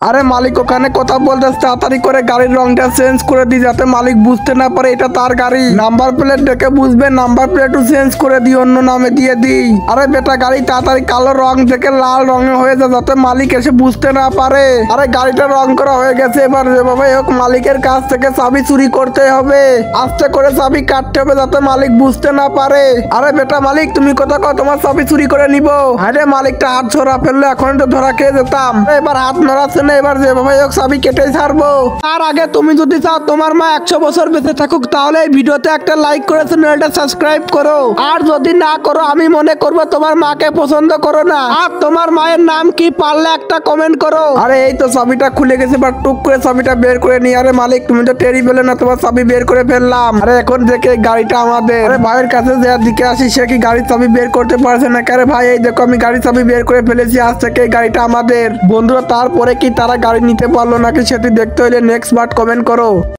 আরে মালিক ওখানে কথা বলতেছে, তাড়াতাড়ি করে গাড়ির রংটা চেঞ্জ করে দি যাতে মালিক বুঝতে না পারে এটা তার গাড়ি। নাম্বার প্লেট দেখে বুঝবে, নাম্বার প্লেটও চেঞ্জ করে দি, অন্য নামে দিয়ে দিই। আরে বেটা গাড়ি তাড়াতাড়ি কালো রং থেকে লাল রঙে হয়ে যায় যাতে মালিক এসে বুঝতে না পারে। আরে গাড়িটা রং করা হয়ে গেছে, এবার যেভাবে হোক মালিকের কাছ থেকে চাবি চুরি করতে হবে। আস্তে করে চাবি কাটতে হবে যাতে মালিক বুঝতে না পারে। আরে বেটা মালিক তুমি কথা কও, তোমার চাবি চুরি করে নিব। আরে মালিকটা হাত ছড়া ফেললে এখন তো ধরা খেয়ে যেতাম। এবার হাত নড়াচ্ছে না, এবার যেভাবে হোক চাবি কেটে ছাড়বো। তার আগে তুমি যদি চাও তোমার মা 100 বছর বেঁচে থাকুক তাহলে এই ভিডিওতে একটা লাইক করে চ্যানেলটা সাবস্ক্রাইব করো। আর যদি না করো আমি মনে করবো তোমার মাকে পছন্দ করো না। আর তোমার মায়ের নাম কি পারলে একটা কমেন্ট করো। আরে এই তো চাবিটা খুলে গেছে, এবার টুক করে চাবিটা বের করে নি। আরে মালিক তুমি তো টেরি পেলে না, তোমার চাবি বের করে ফেললাম। আরে এখন দেখে গাড়িটা আমাদের। আরে ভাইয়ের কাছে যে দিকে আসি সে কি গাড়ির চাবি বের করতে পারছে না। আরে ভাই এই দেখো আমি গাড়ির চাবি বের করে ফেলেছি, আজ থেকে এই গাড়িটা আমাদের। বন্ধুরা তারপরে কি তারা গাড়ি নিতে পারলো নাকি সেটি দেখতে হলে নেক্সট পার্ট কমেন্ট করো।